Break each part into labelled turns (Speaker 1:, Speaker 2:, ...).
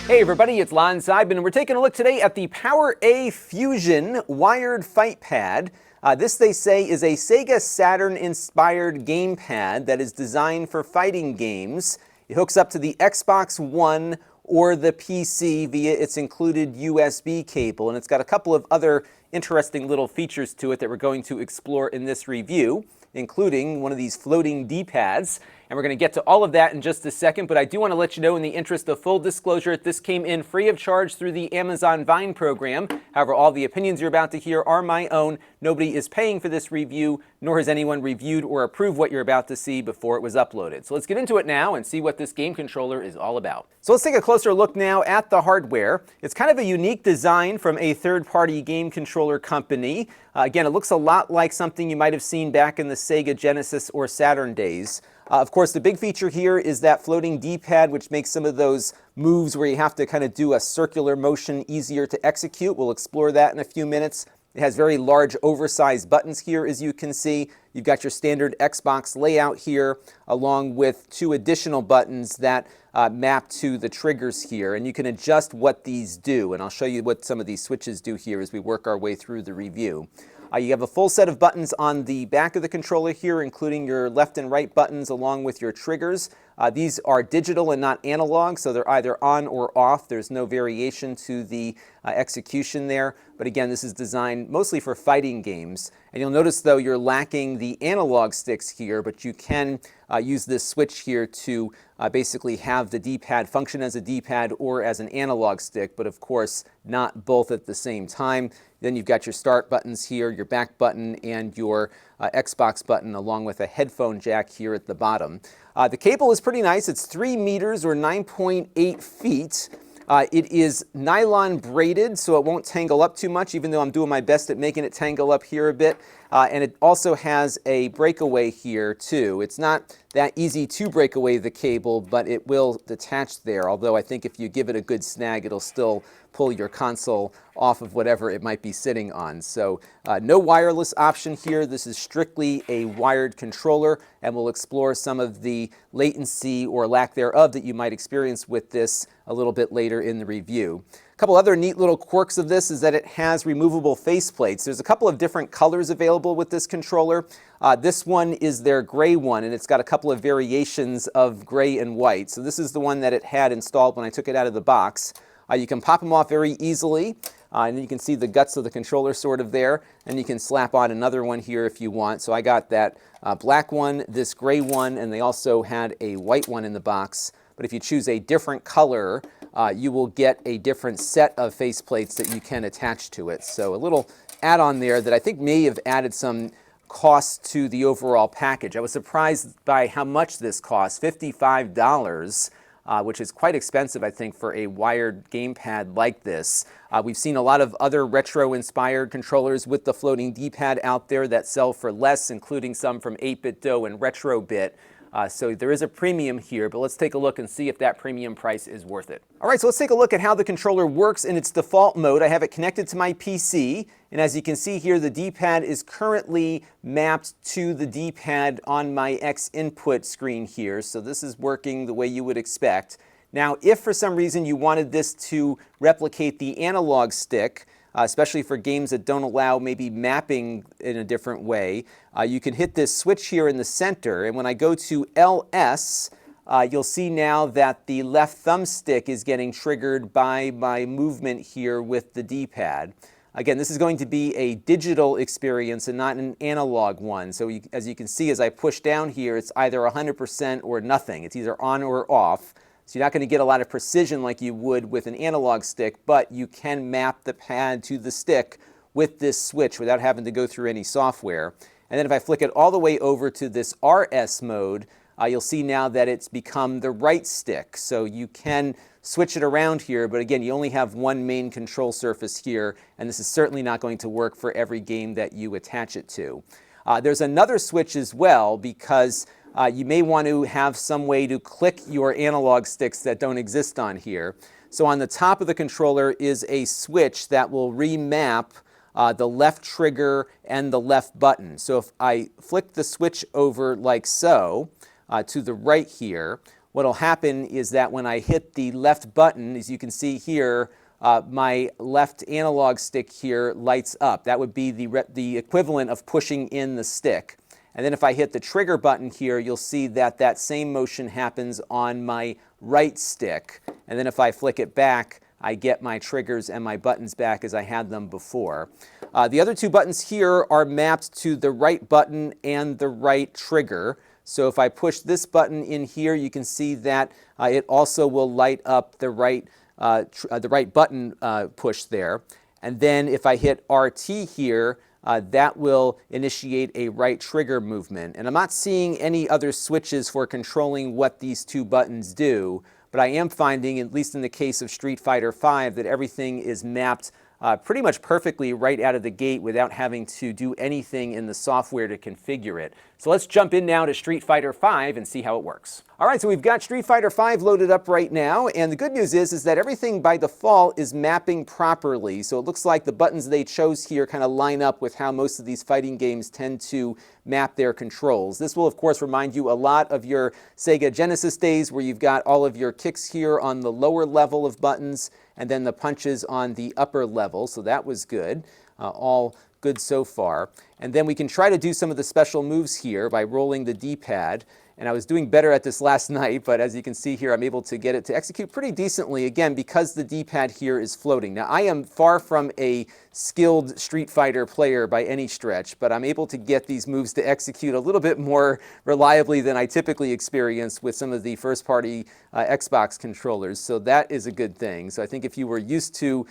Speaker 1: Hey everybody, it's Lon.TV, and we're taking a look today at the PowerA Fusion wired Fightpad. This, they say, is a Sega Saturn-inspired gamepad that is designed for fighting games. It hooks up to the Xbox One or the PC via its included USB cable, and it's got a couple of other interesting little features to it that we're going to explore in this review, including one of these floating D-pads. And we're going to get to all of that in just a second, but I do want to let you know, in the interest of full disclosure, this came in free of charge through the Amazon Vine program. However, all the opinions you're about to hear are my own. Nobody is paying for this review, nor has anyone reviewed or approved what you're about to see before it was uploaded. So let's get into it now and see what this game controller is all about. So let's take a closer look now at the hardware. It's kind of a unique design from a third-party game controller company. Again, it looks a lot like something you might have seen back in the Sega Genesis or Saturn days. Of course, the big feature here is that floating D-pad, which makes some of those moves where you have to kind of do a circular motion easier to execute. We'll explore that in a few minutes. It has very large, oversized buttons here, as you can see. You've got your standard Xbox layout here, along with two additional buttons that map to the triggers here. And you can adjust what these do, and I'll show you what some of these switches do here as we work our way through the review. You have a full set of buttons on the back of the controller here, including your left and right buttons along with your triggers. These are digital and not analog, so they're either on or off. There's no variation to the execution there. But again, this is designed mostly for fighting games. And you'll notice, though, you're lacking the analog sticks here, but you can use this switch here to basically have the D-pad function as a D-pad or as an analog stick, but of course not both at the same time. Then you've got your start buttons here, your back button, and your Xbox button, along with a headphone jack here at the bottom. The cable is pretty nice. It's 3 meters or 9.8 feet. It is nylon braided, so it won't tangle up too much, even though I'm doing my best at making it tangle up here a bit. And it also has a breakaway here, too. It's not that easy to break away the cable, but it will detach there, although I think if you give it a good snag, it'll still pull your console off of whatever it might be sitting on. So no wireless option here. This is strictly a wired controller, and we'll explore some of the latency or lack thereof that you might experience with this a little bit later in the review. A couple other neat little quirks of this is that it has removable faceplates. There's a couple of different colors available with this controller. This one is their gray one, and it's got a couple of variations of gray and white. So this is the one that it had installed when I took it out of the box. You can pop them off very easily, and then you can see the guts of the controller sort of there, and you can slap on another one here if you want. So I got that black one, this gray one, and they also had a white one in the box. But if you choose a different color, you will get a different set of faceplates that you can attach to it. So a little add-on there that I think may have added some cost to the overall package. I was surprised by how much this cost, $55. Which is quite expensive, I think, for a wired gamepad like this. We've seen a lot of other retro-inspired controllers with the floating D-pad out there that sell for less, including some from 8BitDo and RetroBit. So there is a premium here, but let's take a look and see if that premium price is worth it. All right, so let's take a look at how the controller works in its default mode. I have it connected to my PC, and as you can see here, the D-pad is currently mapped to the D-pad on my X input screen here, so this is working the way you would expect. Now, if for some reason you wanted this to replicate the analog stick, especially for games that don't allow maybe mapping in a different way, you can hit this switch here in the center, and when I go to LS, you'll see now that the left thumbstick is getting triggered by my movement here with the D-pad. Again, this is going to be a digital experience and not an analog one. So as you can see, as I push down here, it's either 100% or nothing. It's either on or off. So you're not going to get a lot of precision like you would with an analog stick, but you can map the pad to the stick with this switch without having to go through any software. And then if I flick it all the way over to this RS mode, you'll see now that it's become the right stick. So you can switch it around here, but again, you only have one main control surface here, and this is certainly not going to work for every game that you attach it to. There's another switch as well, because you may want to have some way to click your analog sticks that don't exist on here. So on the top of the controller is a switch that will remap the left trigger and the left button. So if I flick the switch over like so, to the right here, what'll happen is that when I hit the left button, as you can see here, my left analog stick here lights up. That would be the equivalent of pushing in the stick. And then if I hit the trigger button here, you'll see that that same motion happens on my right stick. And then if I flick it back, I get my triggers and my buttons back as I had them before. The other two buttons here are mapped to the right button and the right trigger. So if I push this button in here, you can see that it also will light up the right button push there. And then if I hit RT here, that will initiate a right trigger movement. And I'm not seeing any other switches for controlling what these two buttons do, but I am finding, at least in the case of Street Fighter V, that everything is mapped pretty much perfectly right out of the gate without having to do anything in the software to configure it. So let's jump in now to Street Fighter V and see how it works. All right, so we've got Street Fighter V loaded up right now, and the good news is that everything by default is mapping properly. So it looks like the buttons they chose here kind of line up with how most of these fighting games tend to map their controls. This will, of course, remind you a lot of your Sega Genesis days where you've got all of your kicks here on the lower level of buttons and then the punches on the upper level. So that was good. All good so far. And then we can try to do some of the special moves here by rolling the D-pad. And I was doing better at this last night, but as you can see here, I'm able to get it to execute pretty decently, again, because the D-pad here is floating. Now, I am far from a skilled Street Fighter player by any stretch, but I'm able to get these moves to execute a little bit more reliably than I typically experience with some of the first-party Xbox controllers, so that is a good thing. So I think if you were used to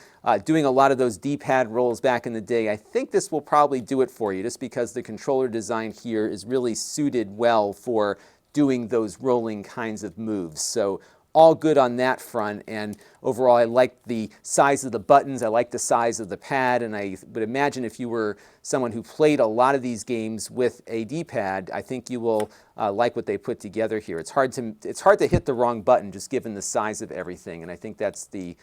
Speaker 1: doing a lot of those D-pad rolls back in the day, I think this will probably do it for you, just because the controller design here is really suited well for doing those rolling kinds of moves. So all good on that front, and overall I like the size of the buttons, I like the size of the pad, and I would imagine if you were someone who played a lot of these games with a D-pad, I think you will like what they put together here. It's hard to hit the wrong button just given the size of everything, and I think that's the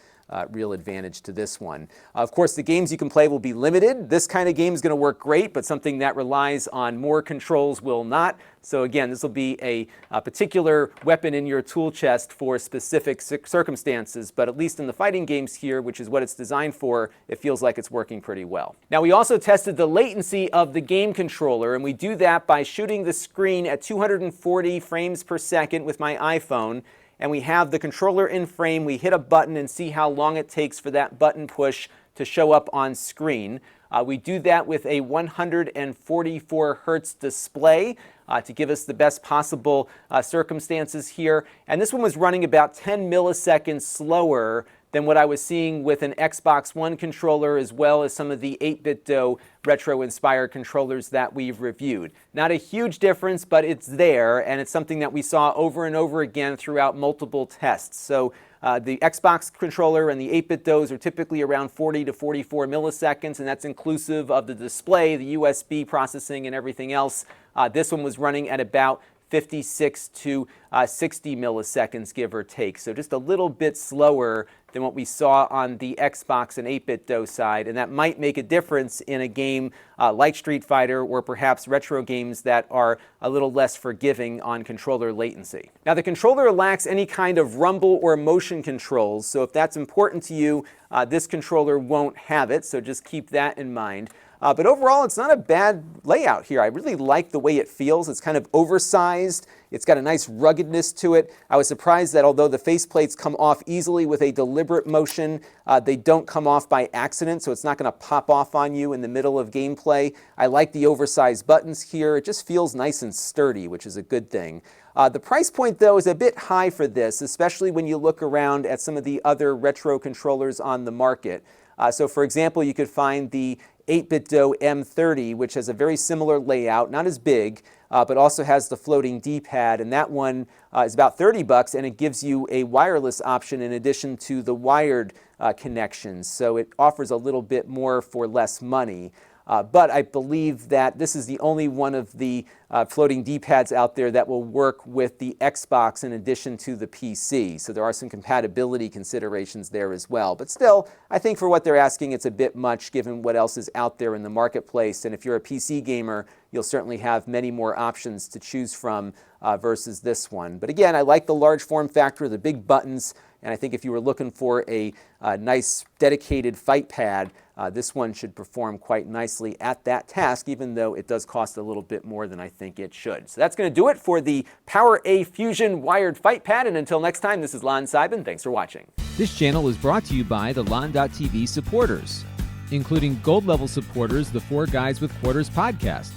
Speaker 1: real advantage to this one. Of course, the games you can play will be limited. This kind of game is going to work great, but something that relies on more controls will not. So again, this will be a particular weapon in your tool chest for specific circumstances, but at least in the fighting games here, which is what it's designed for, it feels like it's working pretty well. Now, we also tested the latency of the game controller, and we do that by shooting the screen at 240 frames per second with my iPhone, and we have the controller in frame. We hit a button and see how long it takes for that button push to show up on screen. We do that with a 144 hertz display to give us the best possible circumstances here. And this one was running about 10 milliseconds slower than what I was seeing with an Xbox One controller, as well as some of the 8BitDo retro-inspired controllers that we've reviewed. Not a huge difference, but it's there, and it's something that we saw over and over again throughout multiple tests. So the Xbox controller and the 8BitDos are typically around 40 to 44 milliseconds, and that's inclusive of the display, the USB processing, and everything else. This one was running at about 56 to 60 milliseconds, give or take. So just a little bit slower than what we saw on the Xbox and 8BitDo side, and that might make a difference in a game like Street Fighter, or perhaps retro games that are a little less forgiving on controller latency. Now, the controller lacks any kind of rumble or motion controls, so if that's important to you, this controller won't have it, so just keep that in mind. But overall, it's not a bad layout here. I really like the way it feels. It's kind of oversized. It's got a nice ruggedness to it. I was surprised that although the faceplates come off easily with a deliberate motion, they don't come off by accident, so it's not going to pop off on you in the middle of gameplay. I like the oversized buttons here. It just feels nice and sturdy, which is a good thing. The price point, though, is a bit high for this, especially when you look around at some of the other retro controllers on the market. So, for example, you could find the 8BitDo M30, which has a very similar layout, not as big, but also has the floating D-pad, and that one is about $30, and it gives you a wireless option in addition to the wired connections, so it offers a little bit more for less money. But I believe that this is the only one of the floating D-pads out there that will work with the Xbox in addition to the PC. So there are some compatibility considerations there as well. But still, I think for what they're asking, it's a bit much given what else is out there in the marketplace. And if you're a PC gamer, you'll certainly have many more options to choose from versus this one. But again, I like the large form factor, the big buttons, and I think if you were looking for a nice dedicated fight pad, this one should perform quite nicely at that task, even though it does cost a little bit more than I think it should. So that's going to do it for the PowerA Fusion wired fight pad. And until next time, this is Lon.TV. Thanks for watching.
Speaker 2: This channel is brought to you by the Lon.TV supporters, including gold level supporters, the 4 Guys with Quarters podcast,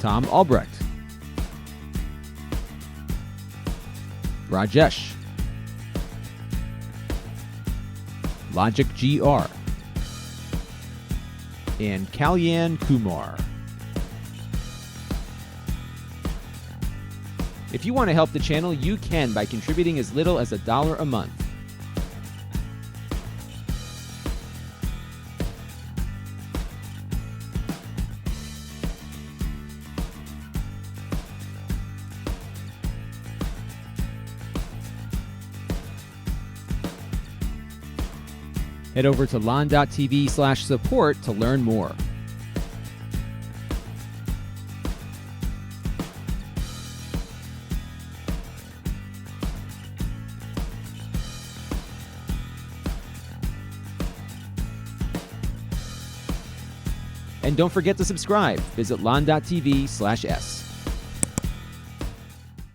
Speaker 2: Tom Albrecht, Rajesh, Logic GR, and Kalyan Kumar. If you want to help the channel, you can by contributing as little as $1 a month. Head over to lon.tv/support to learn more. And don't forget to subscribe. Visit lon.tv/s.